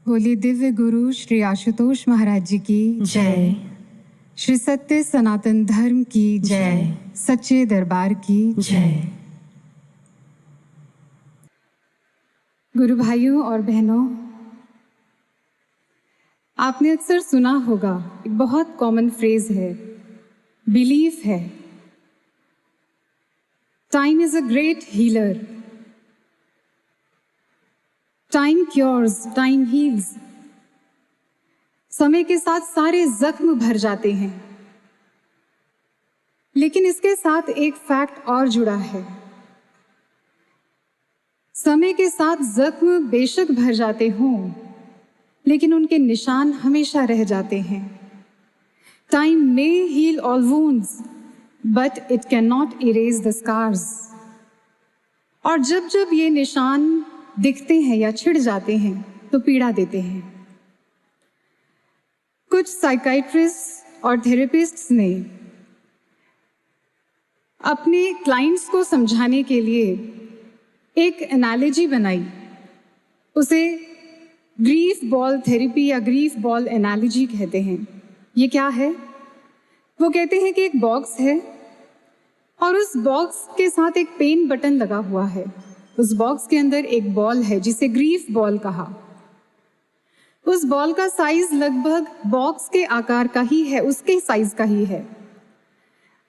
बोली दिव्य गुरु श्री आशुतोष महाराज जी की जय। श्री सत्य सनातन धर्म की जय। सच्चे दरबार की जय। गुरु भाइयों और बहनों, आपने अक्सर सुना होगा, एक बहुत कॉमन फ्रेज है, बिलीफ है। Time is a great healer. Time cures, time heals. समय के साथ सारे जख्म भर जाते हैं, लेकिन इसके साथ एक फैक्ट और जुड़ा है। समय के साथ जख्म बेशक भर जाते हों, लेकिन उनके निशान हमेशा रह जाते हैं। Time may heal all wounds, but it can not erase the scars. और जब जब ये निशान दिखते हैं या छिड़ जाते हैं तो पीड़ा देते हैं। कुछ साइकाइट्रिस्ट और थेरेपिस्ट्स ने अपने क्लाइंट्स को समझाने के लिए एक एनालॉजी बनाई, उसे ग्रीफ बॉल थेरेपी या ग्रीफ बॉल एनालॉजी कहते हैं। ये क्या है? वो कहते हैं कि एक बॉक्स है और उस बॉक्स के साथ एक पेन बटन लगा हुआ है। उस बॉक्स के अंदर एक बॉल है जिसे ग्रीफ बॉल कहा। उस बॉल का साइज लगभग बॉक्स के आकार का ही है, उसके साइज का ही है।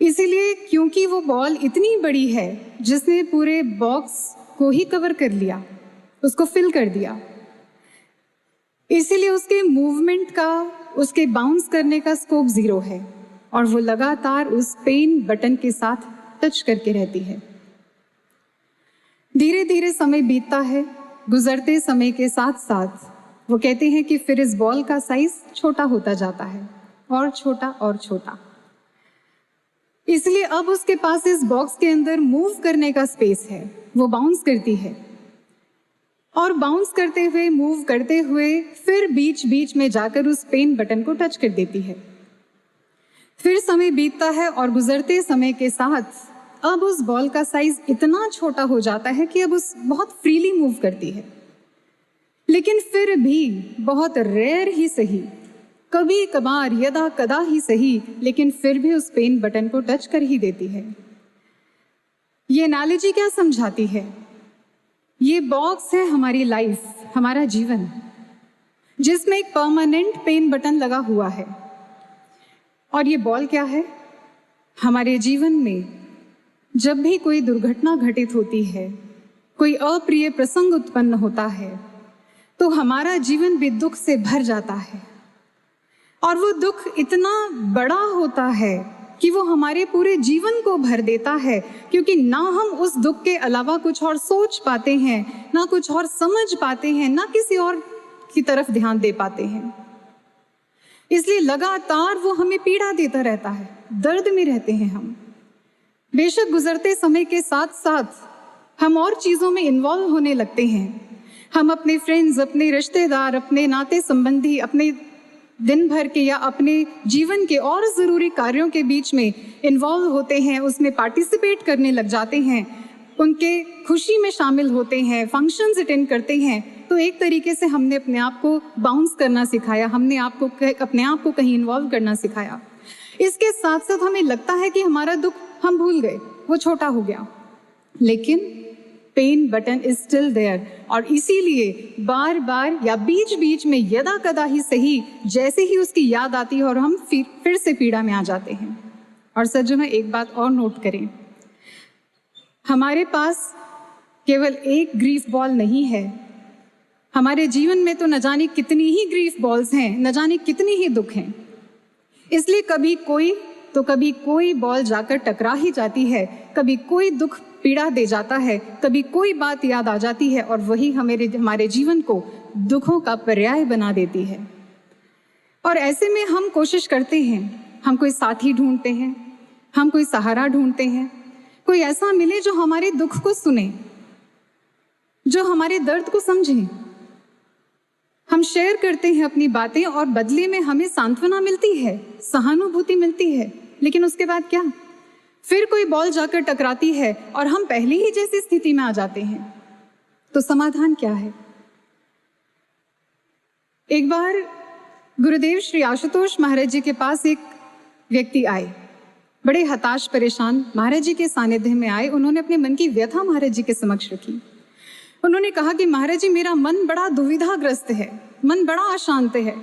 इसीलिए क्योंकि वो बॉल इतनी बड़ी है जिसने पूरे बॉक्स को ही कवर कर लिया, उसको फिल कर दिया, इसीलिए उसके मूवमेंट का, उसके बाउंस करने का स्कोप 0 है और वो लगातार उस पेन बटन के साथ टच करके रहती है। धीरे धीरे समय बीतता है। गुजरते समय के साथ साथ वो कहते हैं कि फिर इस बॉल का साइज छोटा होता जाता है और छोटा और छोटा। इसलिए अब उसके पास इस बॉक्स के अंदर मूव करने का स्पेस है। वो बाउंस करती है और बाउंस करते हुए, मूव करते हुए फिर बीच बीच में जाकर उस पेन बटन को टच कर देती है। फिर समय बीतता है और गुजरते समय के साथ अब उस बॉल का साइज इतना छोटा हो जाता है कि अब उस बहुत फ्रीली मूव करती है। लेकिन फिर भी बहुत रेयर ही सही, कभी कभार, यदा कदा ही सही, लेकिन फिर भी उस पेन बटन को टच कर ही देती है। ये एनालॉजी क्या समझाती है? ये बॉक्स है हमारी लाइफ, हमारा जीवन, जिसमें एक परमानेंट पेन बटन लगा हुआ है। और ये बॉल क्या है? हमारे जीवन में जब भी कोई दुर्घटना घटित होती है, कोई अप्रिय प्रसंग उत्पन्न होता है, तो हमारा जीवन भी दुख से भर जाता है। और वो दुख इतना बड़ा होता है कि वो हमारे पूरे जीवन को भर देता है, क्योंकि ना हम उस दुख के अलावा कुछ और सोच पाते हैं, ना कुछ और समझ पाते हैं, ना किसी और की तरफ ध्यान दे पाते हैं। इसलिए लगातार वो हमें पीड़ा देता रहता है, दर्द में रहते हैं हम। बेशक गुजरते समय के साथ साथ हम और चीज़ों में इन्वॉल्व होने लगते हैं। हम अपने फ्रेंड्स, अपने रिश्तेदार, अपने नाते संबंधी, अपने दिन भर के या अपने जीवन के और ज़रूरी कार्यों के बीच में इन्वॉल्व होते हैं, उसमें पार्टिसिपेट करने लग जाते हैं, उनके खुशी में शामिल होते हैं, फंक्शंस अटेंड करते हैं। तो एक तरीके से हमने अपने आप को बाउंस करना सिखाया, हमने अपने आप को कहीं इन्वॉल्व करना सिखाया। इसके साथ साथ हमें लगता है कि हमारा दुख हम भूल गए, वो छोटा हो गया, लेकिन pain button is still there. और इसीलिए बार बार या बीच बीच में, यदा कदा ही सही, जैसे ही उसकी याद आती है और हम फिर से पीड़ा में आ जाते हैं। और सज्जनों, एक बात और नोट करें, हमारे पास केवल एक ग्रीफ बॉल नहीं है। हमारे जीवन में तो न जाने कितनी ही ग्रीफ बॉल्स हैं, न जाने कितनी ही दुख हैं। इसलिए कभी कोई बॉल जाकर टकरा ही जाती है, कभी कोई दुख पीड़ा दे जाता है, कभी कोई बात याद आ जाती है और वही हमारे जीवन को दुखों का पर्याय बना देती है। और ऐसे में हम कोशिश करते हैं, हम कोई साथी ढूंढते हैं, हम कोई सहारा ढूंढते हैं, कोई ऐसा मिले जो हमारे दुख को सुने, जो हमारे दर्द को समझे। हम शेयर करते हैं अपनी बातें और बदले में हमें सांत्वना मिलती है, सहानुभूति मिलती है। लेकिन उसके बाद क्या? फिर कोई बॉल जाकर टकराती है और हम पहले ही जैसी स्थिति में आ जाते हैं। तो समाधान क्या है? एक बार गुरुदेव श्री आशुतोष महाराज जी के पास एक व्यक्ति आए, बड़े हताश परेशान महाराज जी के सानिध्य में आए। उन्होंने अपने मन की व्यथा महाराज जी के समक्ष रखी। उन्होंने कहा कि महाराज जी, मेरा मन बड़ा दुविधाग्रस्त है, मन बड़ा अशांत है,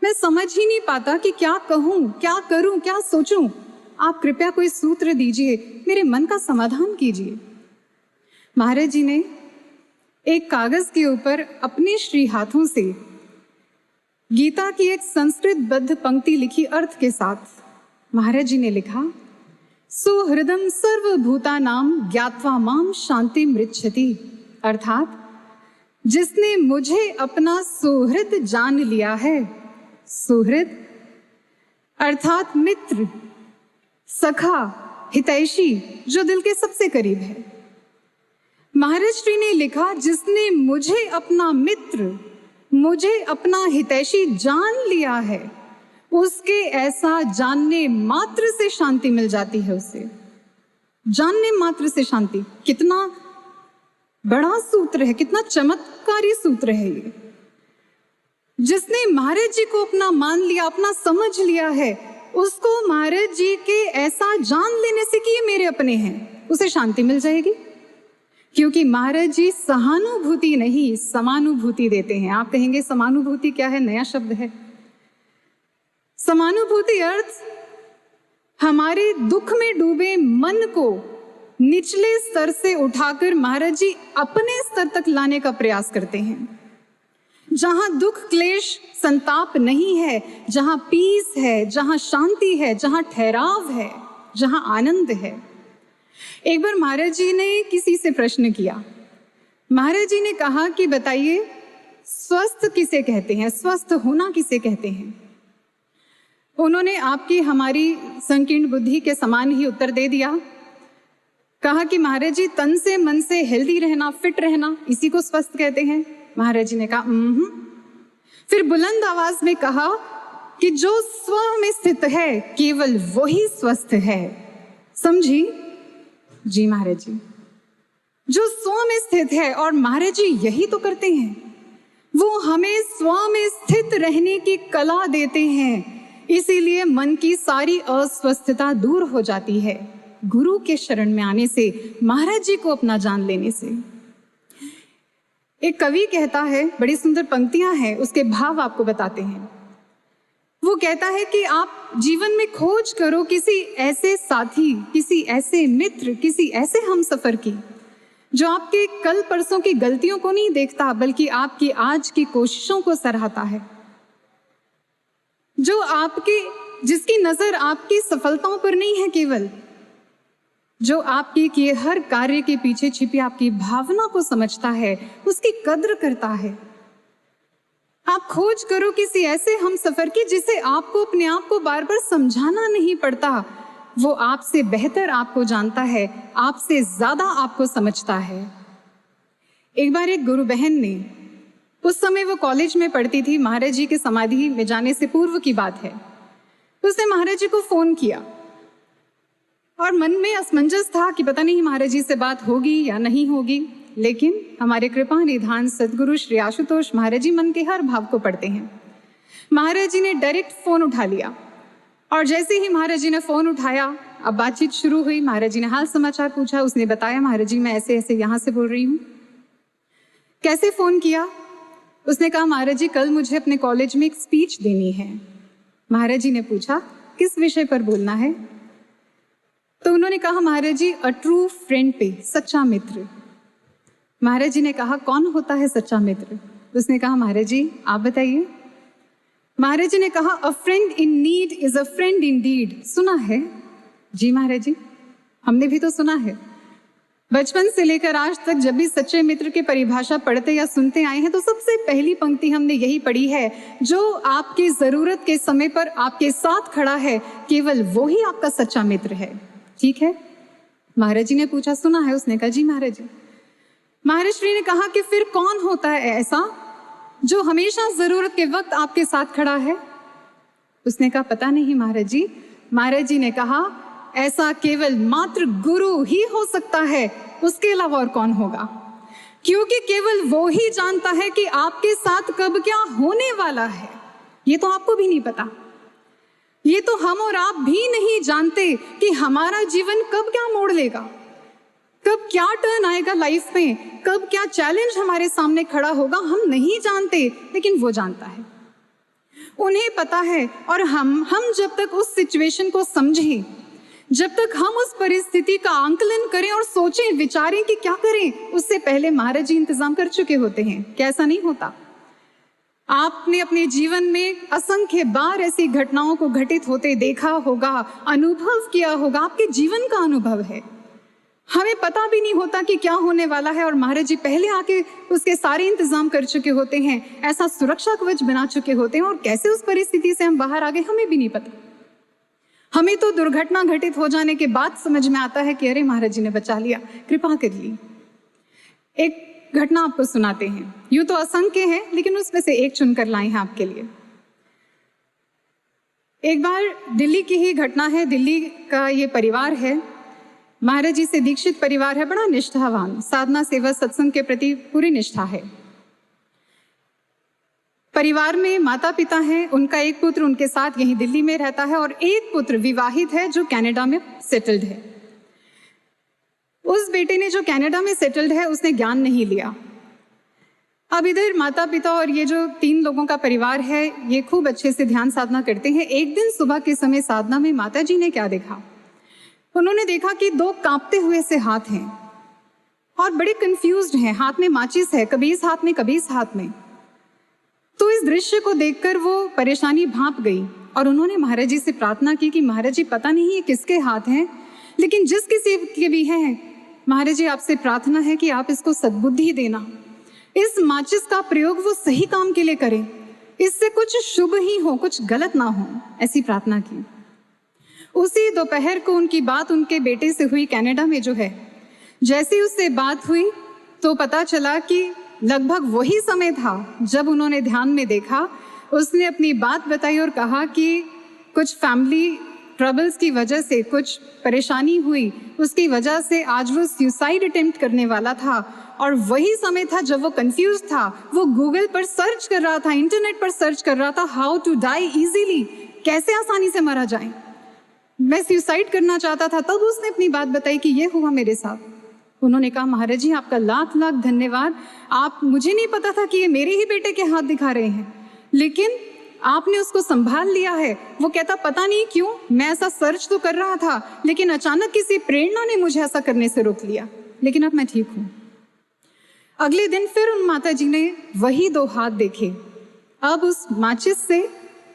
मैं समझ ही नहीं पाता कि क्या कहूँ, क्या करूँ, क्या सोचूं। आप कृपया कोई सूत्र दीजिए, मेरे मन का समाधान कीजिए। महाराज जी ने एक कागज के ऊपर अपने श्री हाथों से गीता की एक संस्कृत बद्ध पंक्ति लिखी अर्थ के साथ। महाराज जी ने लिखा, सुहृदम सर्वभूतानां ज्ञात्वा माम शांति मृच्छति, अर्थात जिसने मुझे अपना सुहृद जान लिया है। सुहृद अर्थात मित्र, सखा, हितैषी, जो दिल के सबसे करीब है। महाराज श्री ने लिखा, जिसने मुझे अपना मित्र, मुझे अपना हितैषी जान लिया है, उसके ऐसा जानने मात्र से शांति मिल जाती है। उसे जानने मात्र से शांति, कितना बड़ा सूत्र है, कितना चमत्कारी सूत्र है ये। जिसने महाराज जी को अपना मान लिया, अपना समझ लिया है, उसको महाराज जी के ऐसा जान लेने से कि ये मेरे अपने हैं, उसे शांति मिल जाएगी। क्योंकि महाराज जी सहानुभूति नहीं, समानुभूति देते हैं। आप कहेंगे समानुभूति क्या है? नया शब्द है। समानुभूति अर्थ हमारे दुख में डूबे मन को निचले स्तर से उठाकर महाराज जी अपने स्तर तक लाने का प्रयास करते हैं। जहां दुख, क्लेश, संताप नहीं है, जहां पीस है, जहां शांति है, जहां ठहराव है, जहां आनंद है। एक बार महाराज जी ने किसी से प्रश्न किया। महाराज जी ने कहा कि बताइए, स्वस्थ किसे कहते हैं, स्वस्थ होना किसे कहते हैं? उन्होंने आपकी हमारी संकीर्ण बुद्धि के समान ही उत्तर दे दिया। कहा कि महाराज जी, तन से मन से हेल्दी रहना, फिट रहना, इसी को स्वस्थ कहते हैं। महाराज जी ने कहा फिर बुलंद आवाज में कहा कि जो स्व में स्थित है केवल वही स्वस्थ है। समझी? जी महाराज जी, जो स्व में स्थित है, और महाराज जी यही तो करते हैं। वो हमें स्व में स्थित रहने की कला देते हैं, इसीलिए मन की सारी अस्वस्थता दूर हो जाती है गुरु के शरण में आने से, महाराज जी को अपना जान लेने से। एक कवि कहता है, बड़ी सुंदर पंक्तियां हैं, उसके भाव आपको बताते हैं। वो कहता है कि आप जीवन में खोज करो किसी ऐसे साथी, किसी ऐसे मित्र, किसी ऐसे हमसफर की, जो आपके कल परसों की गलतियों को नहीं देखता, बल्कि आपकी आज की कोशिशों को सराहता है। जो जिसकी नजर आपकी सफलताओं पर नहीं है केवल, जो आपके किए हर कार्य के पीछे छिपी आपकी भावना को समझता है, उसकी कद्र करता है। आप खोज करो किसी ऐसे हमसफर की जिसे आपको अपने आप को बार बार समझाना नहीं पड़ता। वो आपसे बेहतर आपको जानता है, आपसे ज्यादा आपको समझता है। एक बार एक गुरु बहन ने, उस समय वो कॉलेज में पढ़ती थी, महाराज जी के समाधि में जाने से पूर्व की बात है, उसने महाराज जी को फोन किया और मन में असमंजस था कि पता नहीं महाराज जी से बात होगी या नहीं होगी। लेकिन हमारे कृपा निधान सदगुरु श्री आशुतोष महाराज जी मन के हर भाव को पढ़ते हैं। महाराज जी ने डायरेक्ट फोन उठा लिया, और जैसे ही महाराज जी ने फोन उठाया, अब बातचीत शुरू हुई। महाराज जी ने हाल समाचार पूछा, उसने बताया, महाराज जी मैं ऐसे ऐसे यहाँ से बोल रही हूँ। कैसे फोन किया? उसने कहा, महाराज जी कल मुझे अपने कॉलेज में एक स्पीच देनी है। महाराज जी ने पूछा, किस विषय पर बोलना है? तो उन्होंने कहा, महाराज जी अ ट्रू फ्रेंड पे, सच्चा मित्र। महाराज जी ने कहा, कौन होता है सच्चा मित्र? उसने कहा, महाराज जी आप बताइए। महाराज जी ने कहा, a friend in need is a friend indeed. सुना है? जी महाराज जी, हमने भी तो सुना है। बचपन से लेकर आज तक जब भी सच्चे मित्र की परिभाषा पढ़ते या सुनते आए हैं, तो सबसे पहली पंक्ति हमने यही पढ़ी है, जो आपकी जरूरत के समय पर आपके साथ खड़ा है, केवल वो ही आपका सच्चा मित्र है। ठीक है? महाराज जी ने पूछा, सुना है? उसने कहा, जी महाराज जी। महाराज श्री ने कहा कि फिर कौन होता है ऐसा जो हमेशा जरूरत के वक्त आपके साथ खड़ा है? उसने कहा, पता नहीं महाराज जी। महाराज जी ने कहा, ऐसा केवल मात्र गुरु ही हो सकता है, उसके अलावा और कौन होगा? क्योंकि केवल वो ही जानता है कि आपके साथ कब क्या होने वाला है। ये तो आपको भी नहीं पता, ये तो हम और आप भी नहीं जानते कि हमारा जीवन कब क्या मोड़ लेगा, कब क्या टर्न आएगा लाइफ में, कब क्या चैलेंज हमारे सामने खड़ा होगा। हम नहीं जानते, लेकिन वो जानता है, उन्हें पता है। और हम जब तक उस सिचुएशन को समझें, जब तक हम उस परिस्थिति का आंकलन करें और सोचें विचारें कि क्या करें, उससे पहले महाराज जी इंतजाम कर चुके होते हैं। कैसा नहीं होता? आपने अपने जीवन में असंख्य बार ऐसी घटनाओं को घटित होते देखा होगा, अनुभव किया होगा, आपके जीवन का अनुभव है। हमें पता भी नहीं होता कि क्या होने वाला है और महाराज जी पहले आके उसके सारे इंतजाम कर चुके होते हैं, ऐसा सुरक्षा कवच बना चुके होते हैं। और कैसे उस परिस्थिति से हम बाहर आ गए हमें भी नहीं पता। हमें तो दुर्घटना घटित हो जाने के बाद समझ में आता है कि अरे महाराज जी ने बचा लिया, कृपा कर ली। एक घटना आपको सुनाते हैं, यूं तो असंख्य है लेकिन उसमें से एक चुनकर लाए हैं आपके लिए। एक बार दिल्ली की ही घटना है। दिल्ली का ये परिवार है, महाराज जी से दीक्षित परिवार है, बड़ा निष्ठावान, साधना सेवा सत्संग के प्रति पूरी निष्ठा है। परिवार में माता पिता हैं, उनका एक पुत्र उनके साथ यहीं दिल्ली में रहता है और एक पुत्र विवाहित है जो कनाडा में सेटल्ड है। उस बेटे ने जो कनाडा में सेटल्ड है उसने ज्ञान नहीं लिया। अब इधर माता पिता और ये जो 3 लोगों का परिवार है ये खूब अच्छे से ध्यान साधना करते हैं। एक दिन सुबह के समय साधना में माता जी ने क्या देखा, उन्होंने देखा कि 2 कांपते हुए से हाथ हैं और बड़े कंफ्यूज्ड हैं, हाथ में माचिस है, कभी इस हाथ में कभी इस हाथ में। तो इस दृश्य को देखकर वो परेशानी भांप गई और उन्होंने महाराज जी से प्रार्थना की कि महाराज जी पता नहीं ये किसके हाथ हैं, लेकिन जिस किसी के भी हैं महाराज जी आपसे प्रार्थना है कि आप इसको सद्बुद्धि देना, इस माचिस का प्रयोग वो सही काम के लिए करें, इससे कुछ शुभ ही हो, कुछ गलत ना हो, ऐसी प्रार्थना की। उसी दोपहर को उनकी बात उनके बेटे से हुई कनाडा में जो है। जैसे उससे बात हुई तो पता चला कि लगभग वही समय था जब उन्होंने ध्यान में देखा, उसने अपनी बात बताई और कहा कि कुछ फैमिली ट्रबल्स की वजह से कुछ परेशानी हुई, उसकी वजह से आज वो सुसाइड अटेम्प्ट करने वाला था। और वही समय था जब वो कंफ्यूज था, वो गूगल पर सर्च कर रहा था, इंटरनेट पर सर्च कर रहा था, हाउ टू डाई इजीली, कैसे आसानी से मारा जाए। मैं सुसाइड करना चाहता था। तब उसने अपनी बात बताई कि ये हुआ मेरे साथ। उन्होंने कहा महाराज जी आपका लाख लाख धन्यवाद, आप, मुझे नहीं पता था कि ये मेरे ही बेटे के हाथ दिखा रहे हैं, लेकिन आपने उसको संभाल लिया है। वो कहता पता नहीं क्यों मैं ऐसा सर्च तो कर रहा था, लेकिन अचानक किसी प्रेरणा ने मुझे ऐसा करने से रोक लिया, लेकिन अब मैं ठीक हूं। अगले दिन फिर उन माता जी ने वही 2 हाथ देखे। अब उस माचिस से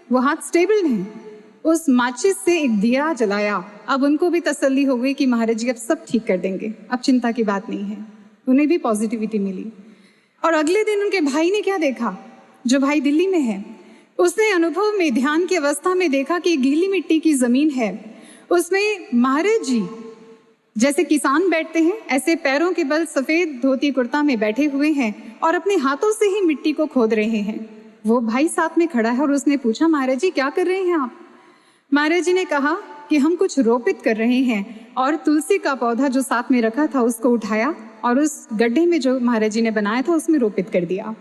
वो हाथ स्टेबल हैं, उस माचिस से एक दिया जलाया। अब उनको भी तसल्ली हो गई कि महाराज जी अब सब ठीक कर देंगे, अब चिंता की बात नहीं है। उन्हें भी पॉजिटिविटी मिली। और अगले दिन उनके भाई ने क्या देखा, जो भाई दिल्ली में है, उसने अनुभव में ध्यान की अवस्था में देखा कि गीली मिट्टी की जमीन है, उसमें महाराज जी जैसे किसान बैठते हैं ऐसे पैरों के बल सफेद धोती कुर्ता में बैठे हुए हैं और अपने हाथों से ही मिट्टी को खोद रहे हैं। वो भाई साथ में खड़ा है और उसने पूछा महाराज जी क्या कर रहे हैं आप? महाराज जी ने कहा कि हम कुछ रोपित कर रहे हैं। और तुलसी का पौधा जो साथ में रखा था उसको उठाया और उस गड्ढे में जो महाराज जी ने बनाया था उसमें रोपित कर दिया।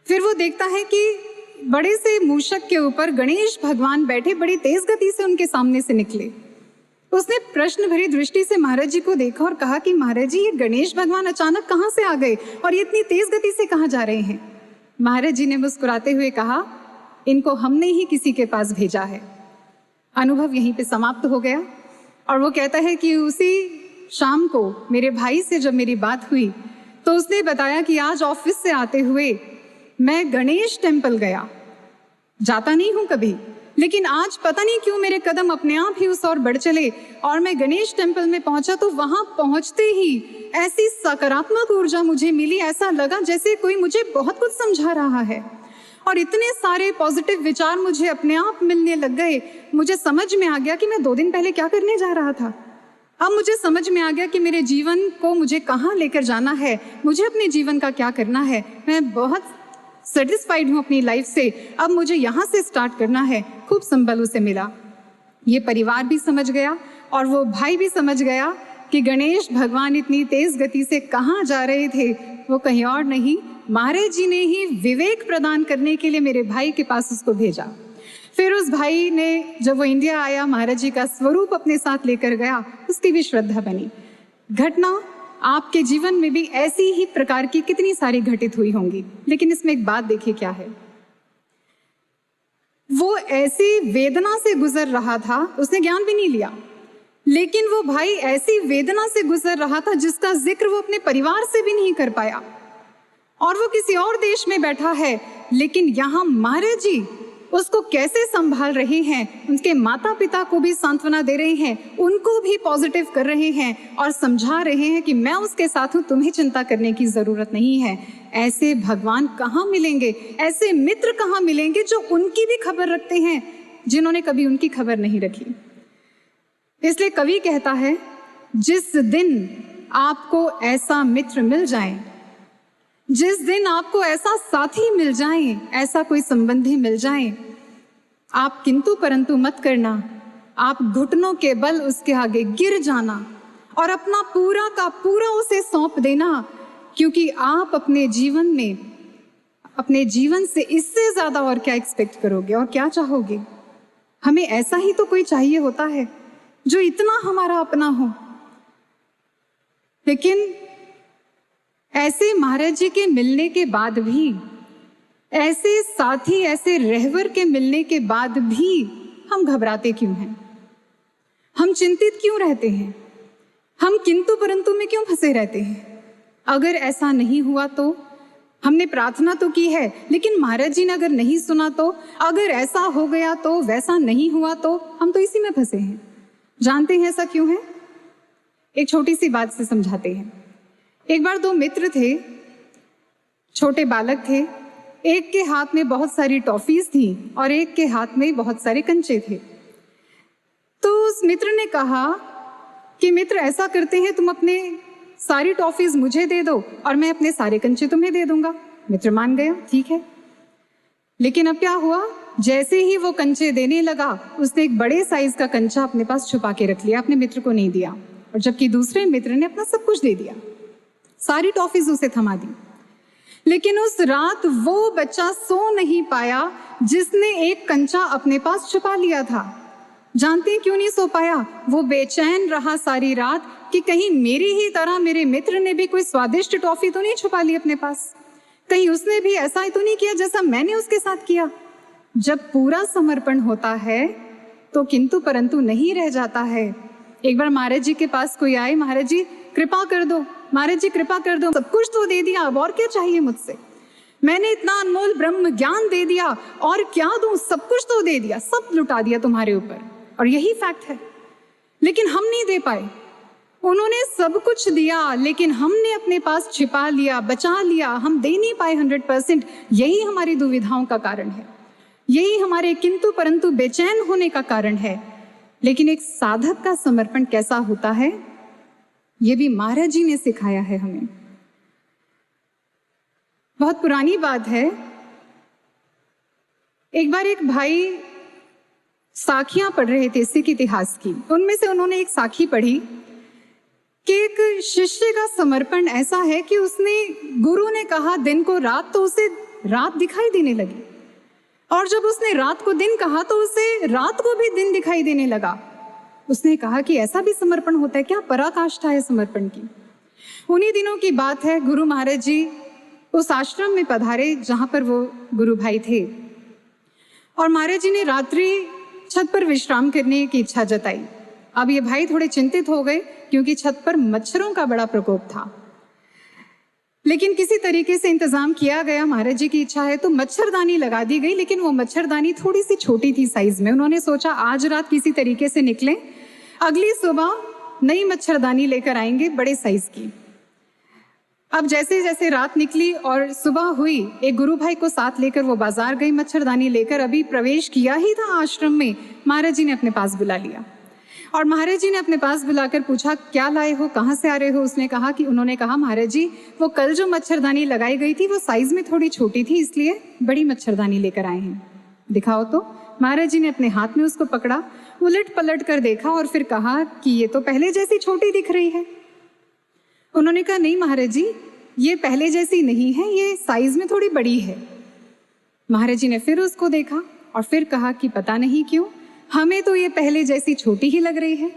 फिर वो देखता है कि बड़े से मूषक के ऊपर गणेश भगवान बैठे बड़ी तेज गति से उनके सामने से निकले। उसने प्रश्न भरी दृष्टि से महाराज जी को देखा और कहा कि महाराज जी ये गणेश भगवान अचानक कहाँ से आ गए और ये इतनी तेज गति से कहाँ जा रहे हैं? महाराज जी ने मुस्कुराते हुए कहा इनको हमने ही किसी के पास भेजा है। अनुभव यहीं पे समाप्त हो गया। और वो कहता है कि उसी शाम को मेरे भाई से जब मेरी बात हुई तो उसने बताया कि आज ऑफिस से आते हुए मैं गणेश टेम्पल गया, जाता नहीं हूं कभी, लेकिन आज पता नहीं क्यों मेरे कदम अपने आप ही उस ओर बढ़ चले और मैं गणेश टेम्पल में पहुंचा तो वहां पहुंचते ही ऐसी सकारात्मक ऊर्जा मुझे मिली, ऐसा लगा जैसे कोई मुझे बहुत कुछ समझा रहा है और इतने सारे पॉजिटिव विचार मुझे अपने आप मिलने लग गए। मुझे समझ में आ गया कि मैं 2 दिन पहले क्या करने जा रहा था। अब मुझे समझ में आ गया कि मेरे जीवन को मुझे कहाँ लेकर जाना है, मुझे अपने जीवन का क्या करना है। मैं बहुत सेटिस्फाइड हूँ अपनी लाइफ से, अब मुझे यहाँ से स्टार्ट करना है। खूब संबल उसे मिला। ये परिवार भी समझ गया और वो भाई भी समझ गया कि गणेश भगवान इतनी तेज गति से कहाँ जा रहे थे, वो कहीं और नहीं, महाराज जी ने ही विवेक प्रदान करने के लिए मेरे भाई के पास उसको भेजा। फिर उस भाई ने जब वो इंडिया आया, महाराज जी का स्वरूप अपने साथ लेकर गया, उसकी भी श्रद्धा बनी। घटना आपके जीवन में भी ऐसी ही प्रकार की कितनी सारी घटित हुई होंगी, लेकिन इसमें एक बात देखिए क्या है। वो ऐसी वेदना से गुजर रहा था, उसने ज्ञान भी नहीं लिया, लेकिन वो भाई ऐसी वेदना से गुजर रहा था जिसका जिक्र वो अपने परिवार से भी नहीं कर पाया, और वो किसी और देश में बैठा है, लेकिन यहाँ महाराज जी उसको कैसे संभाल रहे हैं, उनके माता पिता को भी सांत्वना दे रहे हैं, उनको भी पॉजिटिव कर रहे हैं और समझा रहे हैं कि मैं उसके साथ हूँ, तुम्हें चिंता करने की जरूरत नहीं है। ऐसे भगवान कहाँ मिलेंगे, ऐसे मित्र कहाँ मिलेंगे जो उनकी भी खबर रखते हैं, जिन्होंने कभी उनकी खबर नहीं रखी। इसलिए कवि कहता है, जिस दिन आपको ऐसा मित्र मिल जाए, जिस दिन आपको ऐसा साथी मिल जाए, ऐसा कोई संबंधी मिल जाए, आप किंतु परंतु मत करना, आप घुटनों के बल उसके आगे गिर जाना और अपना पूरा का पूरा उसे सौंप देना, क्योंकि आप अपने जीवन में, अपने जीवन से इससे ज्यादा और क्या एक्सपेक्ट करोगे और क्या चाहोगे। हमें ऐसा ही तो कोई चाहिए होता है जो इतना हमारा अपना हो। लेकिन ऐसे महाराज जी के मिलने के बाद भी, ऐसे साथी, ऐसे रहवर के मिलने के बाद भी हम घबराते क्यों हैं, हम चिंतित क्यों रहते हैं, हम किंतु परंतु में क्यों फंसे रहते हैं। अगर ऐसा नहीं हुआ तो हमने प्रार्थना तो की है, लेकिन महाराज जी ने अगर नहीं सुना तो, अगर ऐसा हो गया तो, वैसा नहीं हुआ तो, हम तो इसी में फंसे हैं। जानते हैं ऐसा क्यों है? एक छोटी सी बात से समझाते हैं। एक बार दो मित्र थे, छोटे बालक थे, एक के हाथ में बहुत सारी टॉफीज थी और एक के हाथ में बहुत सारे कंचे थे। तो उस मित्र ने कहा कि मित्र ऐसा करते हैं, तुम अपने सारी टॉफीज मुझे दे दो और मैं अपने सारे कंचे तुम्हें दे दूंगा। मित्र मान गया, ठीक है। लेकिन अब क्या हुआ, जैसे ही वो कंचे देने लगा, उसने एक बड़े साइज का कंचा अपने पास छुपा के रख लिया, अपने मित्र को नहीं दिया, और जबकि दूसरे मित्र ने अपना सब कुछ दे दिया, सारी टॉफीज उसे थमा दी। लेकिन उस रात वो बच्चा सो नहीं पाया जिसने एक कंचा अपने पास छुपा लिया था। जानते हैं क्यों नहीं सो पाया? वो बेचैन रहा सारी रात कि कहीं मेरी ही तरह मेरे मित्र ने भी कोई स्वादिष्ट टॉफी तो नहीं छुपा ली अपने पास, कहीं उसने भी ऐसा तो नहीं किया जैसा मैंने उसके साथ किया। जब पूरा समर्पण होता है तो किंतु परंतु नहीं रह जाता है। एक बार महाराज जी के पास कोई आए, महाराज जी कृपा कर दो, महाराज जी कृपा कर दो, सब कुछ तो दे दिया, अब और क्या चाहिए मुझसे, मैंने इतना अनमोल ब्रह्म ज्ञान दे दिया, और क्या दूं, सब कुछ तो दे दिया, सब लुटा दिया तुम्हारे ऊपर, और यही फैक्ट है। लेकिन हम नहीं दे पाए, उन्होंने सब कुछ दिया लेकिन हमने अपने पास छिपा लिया, बचा लिया, हम दे नहीं पाए 100%। यही हमारी दुविधाओं का कारण है, यही हमारे किंतु परंतु बेचैन होने का कारण है। लेकिन एक साधक का समर्पण कैसा होता है, ये भी महाराज जी ने सिखाया है हमें। बहुत पुरानी बात है, एक बार एक भाई साखियां पढ़ रहे थे सिख इतिहास की, उनमें से उन्होंने एक साखी पढ़ी कि एक शिष्य का समर्पण ऐसा है कि उसने, गुरु ने कहा दिन को रात, तो उसे रात दिखाई देने लगी, और जब उसने रात को दिन कहा तो उसे रात को भी दिन दिखाई देने लगा। उसने कहा कि ऐसा भी समर्पण होता है क्या, पराकाष्ठा है समर्पण की। उन्हीं दिनों की बात है, गुरु महाराज जी उस आश्रम में पधारे जहां पर वो गुरु भाई थे, और महाराज जी ने रात्रि छत पर विश्राम करने की इच्छा जताई। अब ये भाई थोड़े चिंतित हो गए क्योंकि छत पर मच्छरों का बड़ा प्रकोप था, लेकिन किसी तरीके से इंतजाम किया गया। महाराज जी की इच्छा है तो मच्छरदानी लगा दी गई, लेकिन वो मच्छरदानी थोड़ी सी छोटी थी साइज में। उन्होंने सोचा आज रात किसी तरीके से निकलें, अगली सुबह नई मच्छरदानी लेकर आएंगे बड़े साइज की। अब जैसे जैसे रात निकली और सुबह हुई, एक गुरु भाई को साथ लेकर वो बाजार गई मच्छरदानी लेकर। अभी प्रवेश किया ही था आश्रम में, महाराज जी ने अपने पास बुला लिया, और महाराज जी ने अपने पास बुलाकर पूछा क्या लाए हो, कहाँ से आ रहे हो। उसने कहा कि, उन्होंने कहा महाराज जी वो कल जो मच्छरदानी लगाई गई थी वो साइज में थोड़ी छोटी थी, इसलिए बड़ी मच्छरदानी लेकर आए हैं, दिखाओ तो। महाराज जी ने अपने हाथ में उसको पकड़ा उलट पलट कर देखा और फिर कहा कि ये तो पहले जैसी छोटी दिख रही है। उन्होंने कहा नहीं महाराज जी, ये पहले जैसी नहीं है, ये साइज में थोड़ी बड़ी है। महाराज जी ने फिर उसको देखा और फिर कहा कि पता नहीं क्यों हमें तो ये पहले जैसी छोटी ही लग रही है।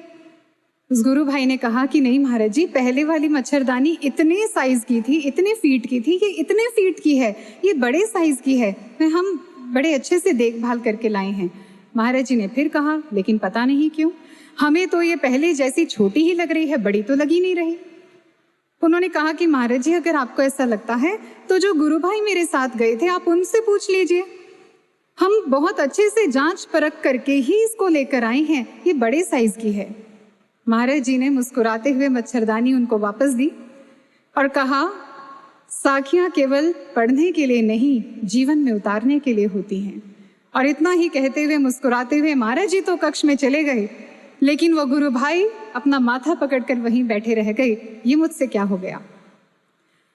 उस गुरु भाई ने कहा कि नहीं महाराज जी, पहले वाली मच्छरदानी इतने साइज की थी, इतने फीट की थी, ये इतने फीट की है, ये बड़े साइज की है, हम बड़े अच्छे से देखभाल करके लाए हैं। महाराज जी ने फिर कहा लेकिन पता नहीं क्यों हमें तो ये पहले जैसी छोटी ही लग रही है, बड़ी तो लगी नहीं रही। उन्होंने कहा कि महाराज जी अगर आपको ऐसा लगता है तो जो गुरु भाई मेरे साथ गए थे आप उनसे पूछ लीजिए, हम बहुत अच्छे से जांच परख करके ही इसको लेकर आए हैं, ये बड़े साइज की है। महाराज जी ने मुस्कुराते हुए मच्छरदानी उनको वापस दी और कहा साखियां केवल पढ़ने के लिए नहीं, जीवन में उतारने के लिए होती हैं। और इतना ही कहते हुए मुस्कुराते हुए महाराज जी तो कक्ष में चले गए, लेकिन वो गुरु भाई अपना माथा पकड़कर वहीं बैठे रह गए। ये मुझसे क्या हो गया?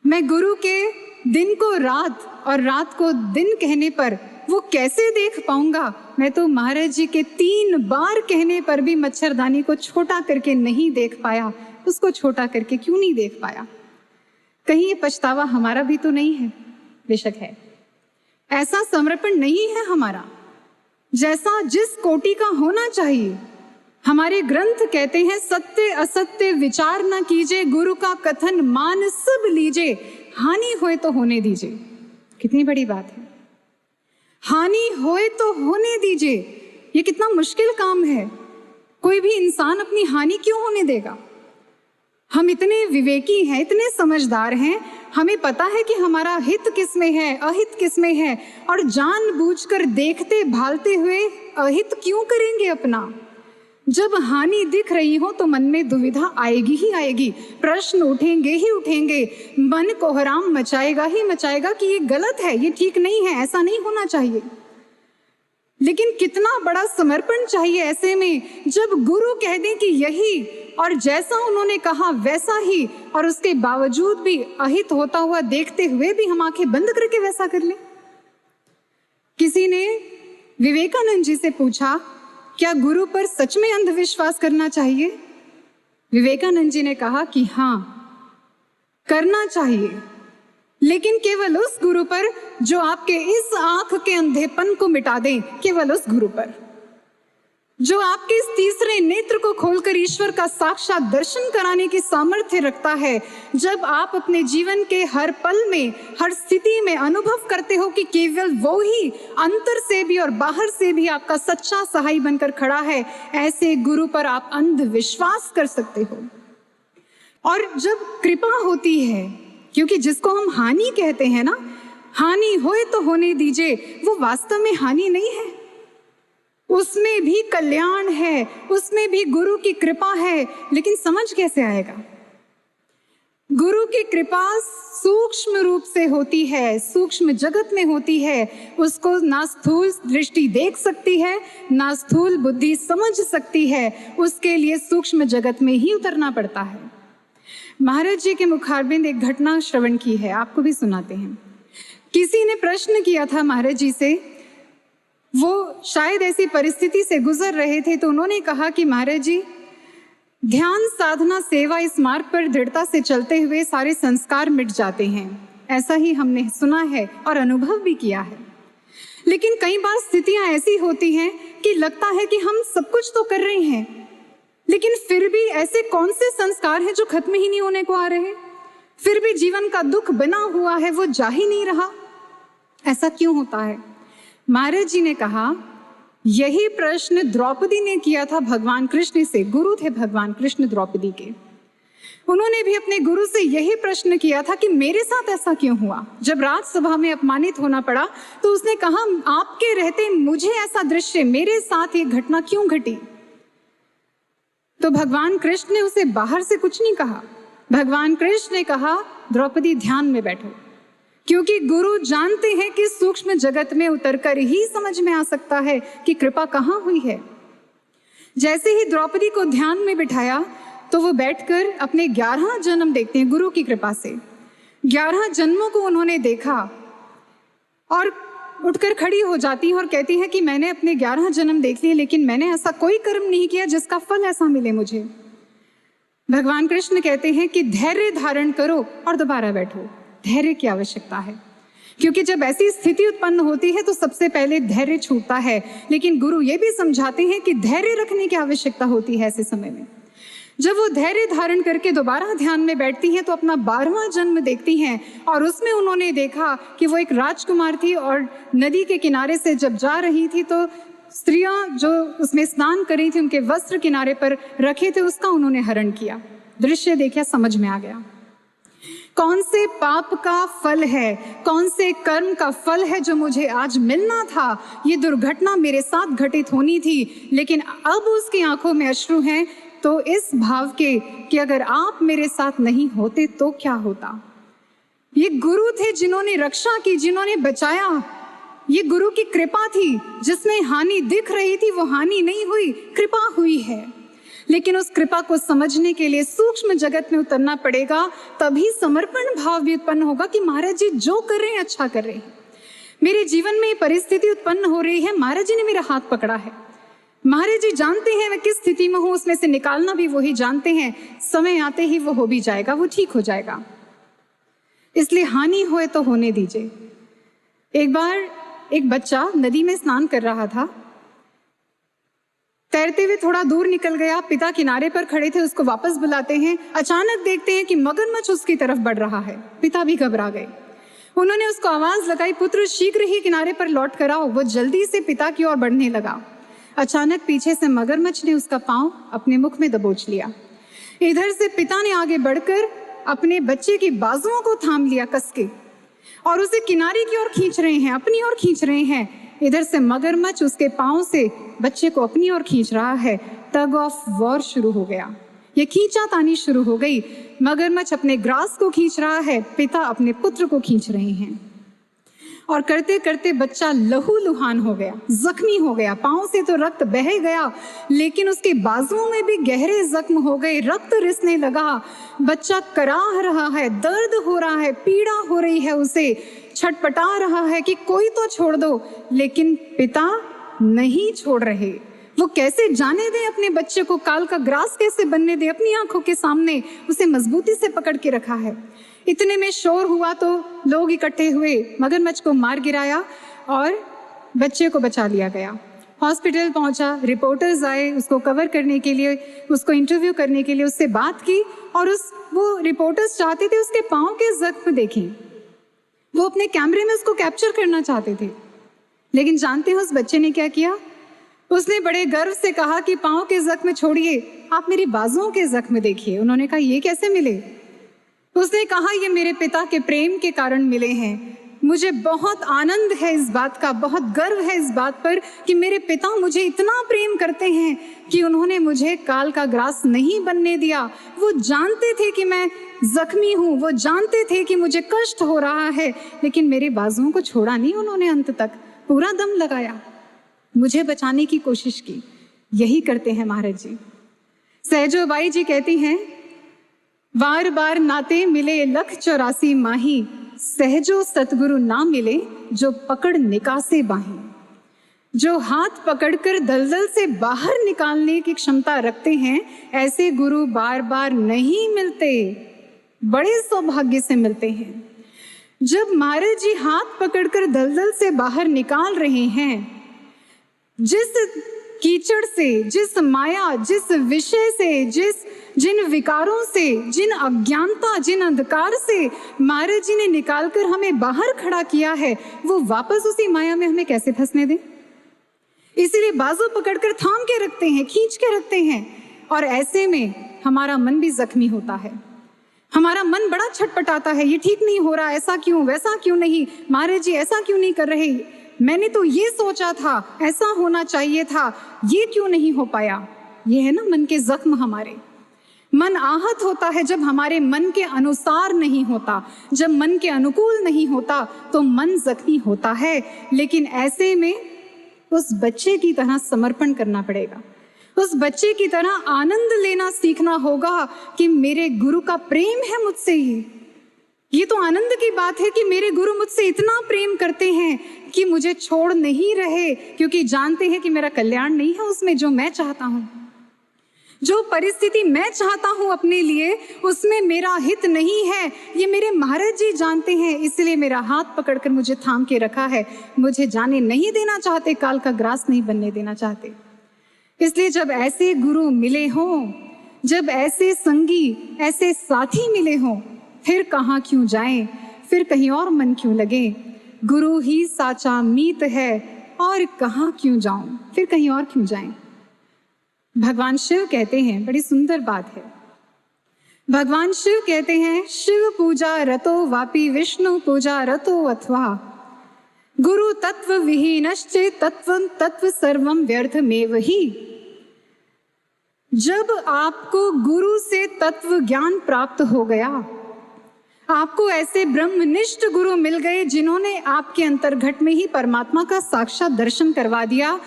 मैं गुरु के दिन को रात और रात को दिन कहने पर वो कैसे देख पाऊंगा? मैं तो महाराज जी के 3 बार कहने पर भी मच्छरदानी को छोटा करके नहीं देख पाया। उसको छोटा करके क्यों नहीं देख पाया? कहीं ये पछतावा हमारा भी तो नहीं है? बेशक है। ऐसा समर्पण नहीं है हमारा जैसा जिस कोटि का होना चाहिए। हमारे ग्रंथ कहते हैं सत्य असत्य विचार न कीजिए, गुरु का कथन मान सब लीजिए, हानि होए तो होने दीजिए। कितनी बड़ी बात है, हानि होए तो होने दीजिए। ये कितना मुश्किल काम है। कोई भी इंसान अपनी हानि क्यों होने देगा? हम इतने विवेकी हैं, इतने समझदार हैं, हमें पता है कि हमारा हित किस में है, अहित किस में है, और जानबूझकर देखते भालते हुए अहित क्यों करेंगे अपना? जब हानि दिख रही हो तो मन में दुविधा आएगी ही आएगी, प्रश्न उठेंगे ही उठेंगे, मन कोहराम मचाएगा ही मचाएगा कि ये गलत है, ये ठीक नहीं है, ऐसा नहीं होना चाहिए। लेकिन कितना बड़ा समर्पण चाहिए ऐसे में, जब गुरु कह दें कि यही और जैसा उन्होंने कहा वैसा ही, और उसके बावजूद भी अहित होता हुआ देखते हुए भी हम आंखें बंद करके वैसा कर लें। किसी ने विवेकानंद जी से पूछा क्या गुरु पर सच में अंधविश्वास करना चाहिए? विवेकानंद जी ने कहा कि हाँ, करना चाहिए, लेकिन केवल उस गुरु पर जो आपके इस आंख के अंधेपन को मिटा दे, केवल उस गुरु पर जो आपके इस तीसरे नेत्र को खोलकर ईश्वर का साक्षात दर्शन कराने की सामर्थ्य रखता है। जब आप अपने जीवन के हर पल में, हर स्थिति में अनुभव करते हो कि केवल वो ही अंतर से भी और बाहर से भी आपका सच्चा सहाय बनकर खड़ा है, ऐसे गुरु पर आप अंधविश्वास कर सकते हो। और जब कृपा होती है, क्योंकि जिसको हम हानि कहते हैं ना, हानि होए तो होने दीजिए, वो वास्तव में हानि नहीं है, उसमें भी कल्याण है, उसमें भी गुरु की कृपा है। लेकिन समझ कैसे आएगा? गुरु की कृपा सूक्ष्म रूप से होती है, सूक्ष्म जगत में होती है। उसको ना स्थूल दृष्टि देख सकती है, ना स्थूल बुद्धि समझ सकती है, उसके लिए सूक्ष्म जगत में ही उतरना पड़ता है। महाराज जी के मुखारबिंद एक घटना श्रवण की है, आपको भी सुनाते हैं। किसी ने प्रश्न किया था महाराज जी से, वो शायद ऐसी परिस्थिति से गुजर रहे थे, तो उन्होंने कहा कि महाराज जी, ध्यान साधना सेवा इस मार्ग पर दृढ़ता से चलते हुए सारे संस्कार मिट जाते हैं। ऐसा ही हमने सुना है और अनुभव भी किया है। लेकिन कई बार स्थितियां ऐसी होती हैं कि लगता है कि हम सब कुछ तो कर रहे हैं, लेकिन फिर भी ऐसे कौन से संस्कार हैं जो खत्म ही नहीं होने को आ रहे? फिर भी जीवन का दुख बना हुआ है, वो जा ही नहीं रहा। ऐसा क्यों होता है? महाराज जी ने कहा, यही प्रश्न द्रौपदी ने किया था भगवान कृष्ण से। गुरु थे भगवान कृष्ण द्रौपदी के। उन्होंने भी अपने गुरु से यही प्रश्न किया था कि मेरे साथ ऐसा क्यों हुआ। जब राजसभा में अपमानित होना पड़ा तो उसने कहा, आपके रहते मुझे ऐसा दृश्य, मेरे साथ ये घटना क्यों घटी? तो भगवान कृष्ण ने उसे बाहर से कुछ नहीं कहा। भगवान कृष्ण ने कहा, द्रौपदी ध्यान में बैठो, क्योंकि गुरु जानते हैं कि सूक्ष्म जगत में उतरकर ही समझ में आ सकता है कि कृपा कहाँ हुई है। जैसे ही द्रौपदी को ध्यान में बिठाया तो वो बैठकर अपने 11 जन्म देखते हैं गुरु की कृपा से। 11 जन्मों को उन्होंने देखा और उठकर खड़ी हो जाती हैं और कहती हैं कि मैंने अपने 11 जन्म देख लिए, लेकिन मैंने ऐसा कोई कर्म नहीं किया जिसका फल ऐसा मिले मुझे। भगवान कृष्ण कहते हैं कि धैर्य धारण करो और दोबारा बैठो। धैर्य की आवश्यकता है, क्योंकि जब ऐसी स्थिति उत्पन्न होती है तो सबसे पहले धैर्य छूटता है। लेकिन गुरु ये भी समझाते हैं कि धैर्य रखने की आवश्यकता होती है ऐसे समय में। जब वो धैर्य धारण करके दोबारा ध्यान में बैठती हैं तो अपना 12वां जन्म देखती हैं, और उसमें उन्होंने देखा कि वो एक राजकुमार थी और नदी के किनारे से जब जा रही थी तो स्त्रियां जो उसमें स्नान कर रही थी उनके वस्त्र किनारे पर रखे थे, उसका उन्होंने हरण किया। दृश्य देखा, समझ में आ गया कौन से पाप का फल है, कौन से कर्म का फल है जो मुझे आज मिलना था। ये दुर्घटना मेरे साथ घटित होनी थी, लेकिन अब उसकी आंखों में अश्रु हैं, तो इस भाव के कि अगर आप मेरे साथ नहीं होते तो क्या होता। ये गुरु थे जिन्होंने रक्षा की, जिन्होंने बचाया। ये गुरु की कृपा थी, जिसमें हानि दिख रही थी वो हानि नहीं हुई, कृपा हुई है। लेकिन उस कृपा को समझने के लिए सूक्ष्म जगत में उतरना पड़ेगा, तभी समर्पण भाव भी उत्पन्न होगा कि महाराज जी जो कर रहे हैं अच्छा कर रहे हैं। मेरे जीवन में परिस्थिति उत्पन्न हो रही है, महाराज जी ने मेरा हाथ पकड़ा है। महाराज जी जानते हैं मैं किस स्थिति में हूं, उसमें से निकालना भी वही जानते हैं। समय आते ही वो हो भी जाएगा, वो ठीक हो जाएगा। इसलिए हानि होए तो होने दीजिए। एक बार एक बच्चा नदी में स्नान कर रहा था, तैरते हुए थोड़ा दूर निकल गया। पिता किनारे पर खड़े थे, उसको वापस बुलाते हैं। अचानक देखते हैं कि मगरमच्छ उसकी तरफ बढ़ रहा है। पिता भी घबरा गए। उन्होंने उसको आवाज लगाई, पुत्र शीघ्र ही किनारे पर लौट कर आओ। वो जल्दी से पिता की ओर बढ़ने लगा। अचानक पीछे से मगरमच्छ ने उसका पांव अपने मुख में दबोच लिया। इधर से पिता ने आगे बढ़कर अपने बच्चे की बाजुओं को थाम लिया कस के, और उसे किनारे की ओर खींच रहे हैं, अपनी ओर खींच रहे हैं। इधर से मगरमच्छ उसके पांव से बच्चे को अपनी ओर खींच रहा है। टग ऑफ वॉर शुरू हो गया, ये खींचातानी शुरू हो गई। मगरमच्छ अपने ग्रास को खींच रहा है, पिता अपने पुत्र को खींच रहे हैं, और करते करते बच्चा लहूलुहान हो गया, जख्मी हो गया। पांव से तो रक्त बह गया, लेकिन उसके बाजुओं में भी गहरे जख्म हो गए, रक्त रिसने लगा। बच्चा कराह रहा है, दर्द हो रहा है, पीड़ा हो रही है, उसे छटपटा रहा है कि कोई तो छोड़ दो, लेकिन पिता नहीं छोड़ रहे। वो कैसे जाने दे अपने बच्चे को, काल का ग्रास कैसे बनने दे, अपनी आंखों के सामने उसे मजबूती से पकड़ के रखा है। इतने में शोर हुआ तो लोग इकट्ठे हुए, मगरमच्छ को मार गिराया और बच्चे को बचा लिया गया। हॉस्पिटल पहुंचा, रिपोर्टर्स आए उसको कवर करने के लिए, उसको इंटरव्यू करने के लिए, उससे बात की, और वो रिपोर्टर्स चाहते थे उसके पांव के जख्म देखें। वो अपने कैमरे में उसको कैप्चर करना चाहते थे, लेकिन जानते हैं उस बच्चे ने क्या किया? उसने बड़े गर्व से कहा कि पांव के जख्म छोड़िए, आप मेरी बाजुओं के जख्म देखिए। उन्होंने कहा ये कैसे मिले? उसने कहा ये मेरे पिता के प्रेम के कारण मिले हैं। मुझे बहुत आनंद है इस बात का, बहुत गर्व है इस बात पर कि मेरे पिता मुझे इतना प्रेम करते हैं कि उन्होंने मुझे काल का ग्रास नहीं बनने दिया। वो जानते थे कि मैं जख्मी हूँ, वो जानते थे कि मुझे कष्ट हो रहा है, लेकिन मेरे बाजुओं को छोड़ा नहीं उन्होंने, अंत तक पूरा दम लगाया, मुझे बचाने की कोशिश की। यही करते हैं महाराज जी। सहजोबाई जी कहती हैं, बार बार नाते मिले 184 माही, सहजो सतगुरु ना मिले जो पकड़ निकासे बाही। जो हाथ पकड़कर दलदल से बाहर निकालने की क्षमता रखते हैं, ऐसे गुरु बार बार नहीं मिलते, बड़े सौभाग्य से मिलते हैं। जब महाराज जी हाथ पकड़कर दलदल से बाहर निकाल रहे हैं, जिस कीचड़ से, जिस माया, जिस विषय से, जिन विकारों से, जिन अज्ञानता, जिन अंधकार से महाराज जी ने निकालकर हमें बाहर खड़ा किया है, वो वापस उसी माया में हमें कैसे फंसने दें? इसीलिए बाजू पकड़कर थाम के रखते हैं, खींच के रखते हैं, और ऐसे में हमारा मन भी जख्मी होता है। हमारा मन बड़ा छटपटाता है, ये ठीक नहीं हो रहा, ऐसा क्यों, वैसा क्यों नहीं, महाराज जी ऐसा क्यों नहीं कर रहे, मैंने तो ये सोचा था, ऐसा होना चाहिए था, ये क्यों नहीं हो पाया। ये है ना मन के जख्म हमारे। मन आहत होता है जब हमारे मन के अनुसार नहीं होता, जब मन के अनुकूल नहीं होता तो मन जख्मी होता है। लेकिन ऐसे में उस बच्चे की तरह समर्पण करना पड़ेगा, उस बच्चे की तरह आनंद लेना सीखना होगा कि मेरे गुरु का प्रेम है मुझसे, ये तो आनंद की बात है कि मेरे गुरु मुझसे इतना प्रेम करते हैं कि मुझे छोड़ नहीं रहे, क्योंकि जानते हैं कि मेरा कल्याण नहीं है उसमें जो मैं चाहता हूं। जो परिस्थिति मैं चाहता हूं अपने लिए, उसमें मेरा हित नहीं है, ये मेरे महाराज जी जानते हैं। इसलिए मेरा हाथ पकड़कर मुझे थाम के रखा है, मुझे जाने नहीं देना चाहते, काल का ग्रास नहीं बनने देना चाहते। इसलिए जब ऐसे गुरु मिले हों, जब ऐसे संगी, ऐसे साथी मिले हों, फिर कहाँ क्यों जाएं, फिर कहीं और मन क्यों लगे। गुरु ही साचा मीत है, और कहाँ क्यों जाऊं, फिर कहीं और क्यों जाएं। भगवान शिव कहते हैं, बड़ी सुंदर बात है, भगवान शिव कहते हैं, शिव पूजा रतो वापि विष्णु पूजा रतो अथवा गुरु तत्व विहीनश्चे तत्वं तत्व सर्वं व्यर्थमेव ही। जब आपको गुरु से तत्व ज्ञान प्राप्त हो गया, आपको ऐसे ब्रह्मनिष्ठ गुरु मिल गए जिन्होंने आपके अंतर्घट में ही परमात्मा का साक्षात दर्शन करवा दिया,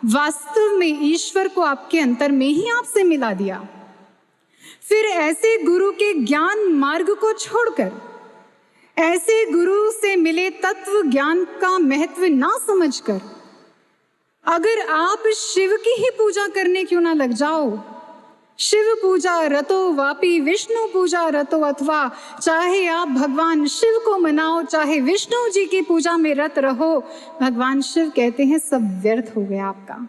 वास्तव में ईश्वर को आपके अंतर में ही आपसे मिला दिया। फिर ऐसे गुरु के ज्ञान मार्ग को छोड़कर, ऐसे गुरु से मिले तत्व ज्ञान का महत्व ना समझकर, अगर आप शिव की ही पूजा करने क्यों ना लग जाओ, शिव पूजा रतो वापि विष्णु पूजा रतो अथवा, चाहे आप भगवान शिव को मनाओ, चाहे विष्णु जी की पूजा में रत रहो, भगवान शिव कहते हैं सब व्यर्थ हो गया आपका।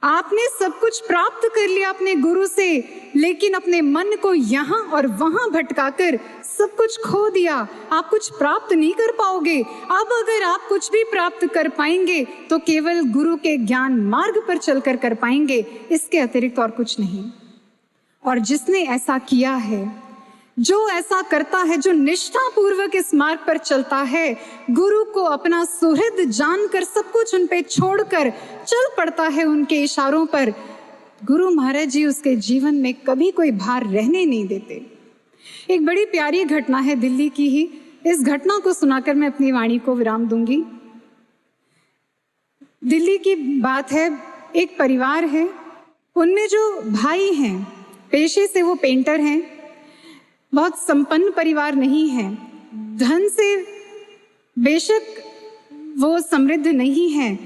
आपने सब कुछ प्राप्त कर लिया अपने गुरु से, लेकिन अपने मन को यहाँ और वहां भटकाकर सब कुछ खो दिया। आप कुछ प्राप्त नहीं कर पाओगे। अब अगर आप कुछ भी प्राप्त कर पाएंगे तो केवल गुरु के ज्ञान मार्ग पर चलकर कर पाएंगे, इसके अतिरिक्त और कुछ नहीं। और जिसने ऐसा किया है, जो ऐसा करता है, जो निष्ठा पूर्वक इस मार्ग पर चलता है, गुरु को अपना सुहृद जानकर सब कुछ उन पे छोड़कर चल पड़ता है उनके इशारों पर, गुरु महाराज जी उसके जीवन में कभी कोई भार रहने नहीं देते। एक बड़ी प्यारी घटना है दिल्ली की ही, इस घटना को सुनाकर मैं अपनी वाणी को विराम दूंगी। दिल्ली की बात है, एक परिवार है, उनमें जो भाई हैं पेशे से वो पेंटर हैं, बहुत संपन्न परिवार नहीं है, धन से बेशक वो समृद्ध नहीं है,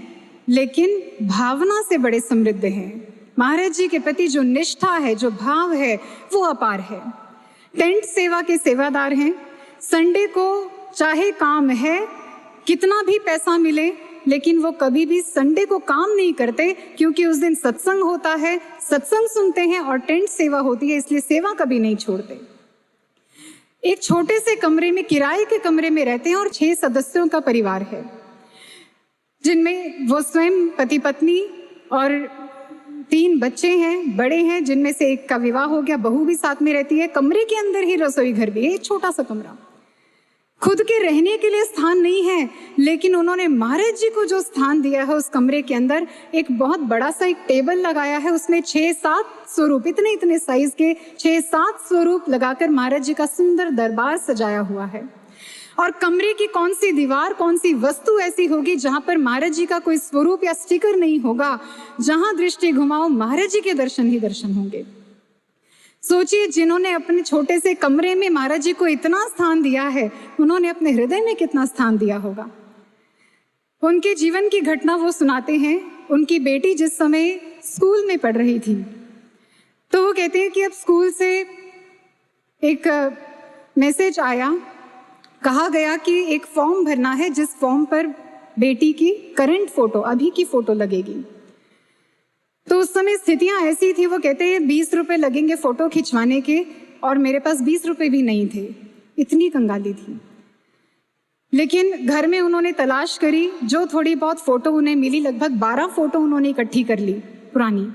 लेकिन भावना से बड़े समृद्ध हैं। महाराज जी के प्रति जो निष्ठा है, जो भाव है, वो अपार है। टेंट सेवा के सेवादार हैं। संडे को चाहे काम है, कितना भी पैसा मिले, लेकिन वो कभी भी संडे को काम नहीं करते, क्योंकि उस दिन सत्संग होता है, सत्संग सुनते हैं और टेंट सेवा होती है, इसलिए सेवा कभी नहीं छोड़ते। एक छोटे से कमरे में, किराए के कमरे में रहते हैं और 6 सदस्यों का परिवार है, जिनमें वो स्वयं पति पत्नी और 3 बच्चे हैं, बड़े हैं, जिनमें से एक का विवाह हो गया, बहू भी साथ में रहती है। कमरे के अंदर ही रसोई घर भी है, एक छोटा सा कमरा। खुद के रहने के लिए स्थान नहीं है, लेकिन उन्होंने महाराज जी को जो स्थान दिया है, उस कमरे के अंदर एक बहुत बड़ा सा एक टेबल लगाया है, उसमें 6-7 स्वरूप, इतने साइज के 6-7 स्वरूप लगाकर महाराज जी का सुंदर दरबार सजाया हुआ है। और कमरे की कौन सी दीवार, कौन सी वस्तु ऐसी होगी जहां पर महाराज जी का कोई स्वरूप या स्टिकर नहीं होगा, जहां दृष्टि घुमाओ महाराज जी के दर्शन ही दर्शन होंगे। सोचिए, जिन्होंने अपने छोटे से कमरे में महाराज जी को इतना स्थान दिया है, उन्होंने अपने हृदय में कितना स्थान दिया होगा। उनके जीवन की घटना वो सुनाते हैं। उनकी बेटी जिस समय स्कूल में पढ़ रही थी, तो वो कहते हैं कि अब स्कूल से एक मैसेज आया, कहा गया कि एक फॉर्म भरना है, जिस फॉर्म पर बेटी की करंट फोटो, अभी की फोटो लगेगी। तो उस समय स्थितियां ऐसी थी, वो कहते हैं 20 रुपए लगेंगे फोटो खिंचवाने के, और मेरे पास 20 रुपए भी नहीं थे, इतनी कंगाली थी। लेकिन घर में उन्होंने तलाश करी, जो थोड़ी बहुत फोटो उन्हें मिली, लगभग 12 फोटो उन्होंने इकट्ठी कर ली पुरानी,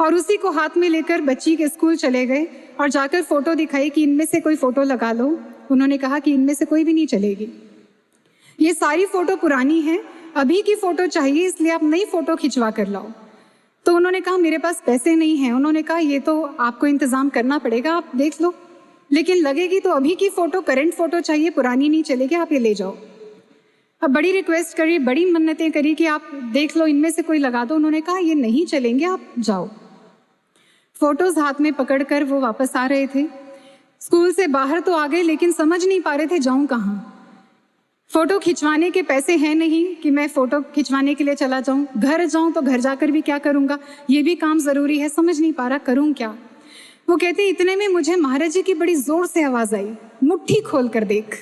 और उसी को हाथ में लेकर बच्ची के स्कूल चले गए और जाकर फोटो दिखाई कि इनमें से कोई फोटो लगा लो। उन्होंने कहा कि इनमें से कोई भी नहीं चलेगी, ये सारी फोटो पुरानी है, अभी की फोटो चाहिए, इसलिए आप नई फोटो खिंचवा कर लाओ। तो उन्होंने कहा मेरे पास पैसे नहीं हैं। उन्होंने कहा ये तो आपको इंतजाम करना पड़ेगा, आप देख लो, लेकिन लगेगी तो अभी की फोटो, करंट फोटो चाहिए, पुरानी नहीं चलेगी, आप ये ले जाओ। अब बड़ी रिक्वेस्ट करी, बड़ी मन्नतें करी कि आप देख लो, इनमें से कोई लगा दो। उन्होंने कहा ये नहीं चलेंगे, आप जाओ। फोटोज हाथ में पकड़कर वो वापस आ रहे थे। स्कूल से बाहर तो आ गए, लेकिन समझ नहीं पा रहे थे जाऊं कहाँ। फोटो खिंचवाने के पैसे हैं नहीं कि मैं फोटो खिंचवाने के लिए चला जाऊं, घर जाऊं तो घर जाकर भी क्या करूंगा, ये भी काम जरूरी है, समझ नहीं पा रहा करूं क्या। वो कहते इतने में मुझे महाराज जी की बड़ी जोर से आवाज आई, मुट्ठी खोल कर देख।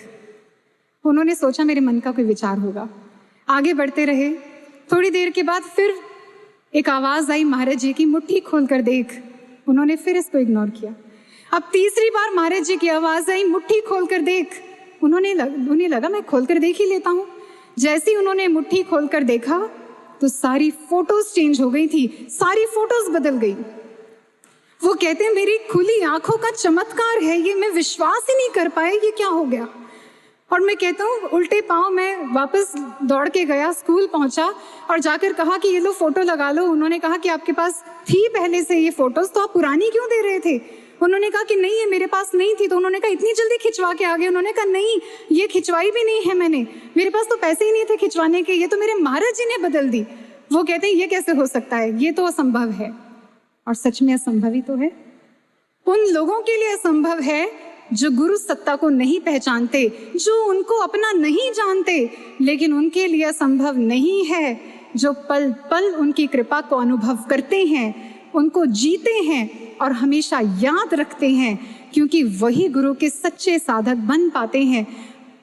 उन्होंने सोचा मेरे मन का कोई विचार होगा, आगे बढ़ते रहे। थोड़ी देर के बाद फिर एक आवाज आई महाराज जी की, मुट्ठी खोल कर देख। उन्होंने फिर इसको इग्नोर किया। अब तीसरी बार महाराज जी की आवाज आई, मुट्ठी खोल कर देख। उन्हें लगा मैं खोल कर देख ही लेता हूँ। जैसे ही उन्होंने मुट्ठी खोल कर देखा तो सारी फोटोज चेंज हो गई थी, सारी फोटोज बदल गई। वो कहते हैं मेरी खुली आंखों का चमत्कार है ये, मैं विश्वास ही नहीं कर पाया ये क्या हो गया। और मैं कहता हूँ उल्टे पांव मैं वापस दौड़ के गया, स्कूल पहुंचा और जाकर कहा कि ये लो फोटो लगा लो। उन्होंने कहा कि आपके पास थी पहले से ये फोटोज, तो आप पुरानी क्यों दे रहे थे। उन्होंने कहा कि नहीं ये मेरे पास नहीं थी। तो उन्होंने कहा इतनी जल्दी खिंचवा के आ गए। उन्होंने कहा नहीं ये खिंचवाई भी नहीं है मैंने, मेरे पास तो पैसे ही नहीं थे खिंचवाने के, ये तो मेरे महाराज जी ने बदल दी। वो कहते हैं ये कैसे हो सकता है, ये तो असंभव है। और सच में असंभव ही तो है। उन लोगों के लिए असंभव है जो गुरु सत्ता को नहीं पहचानते, जो उनको अपना नहीं जानते, लेकिन उनके लिए असंभव नहीं है जो पल पल उनकी कृपा को अनुभव करते हैं, उनको जीते हैं और हमेशा याद रखते हैं, क्योंकि वही गुरु के सच्चे साधक बन पाते हैं।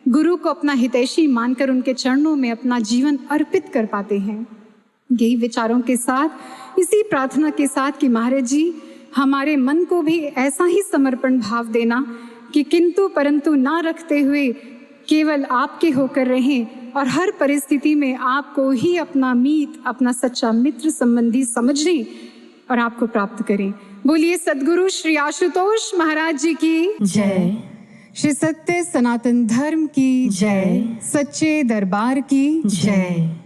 गुरु को अपना हितैषी मानकर उनके चरणों में अपना जीवन अर्पित कर पाते हैं। यही विचारों के साथ, इसी प्रार्थना के साथ कि महाराज जी हमारे मन को भी ऐसा ही समर्पण भाव देना कि किंतु परंतु ना रखते हुए केवल आपके होकर रहें और हर परिस्थिति में आपको ही अपना मीत, अपना सच्चा मित्र संबंधी समझें और आपको प्राप्त करें। बोलिए सद्गुरु श्री आशुतोष महाराज जी की जय। श्री सत्य सनातन धर्म की जय। सच्चे दरबार की जय।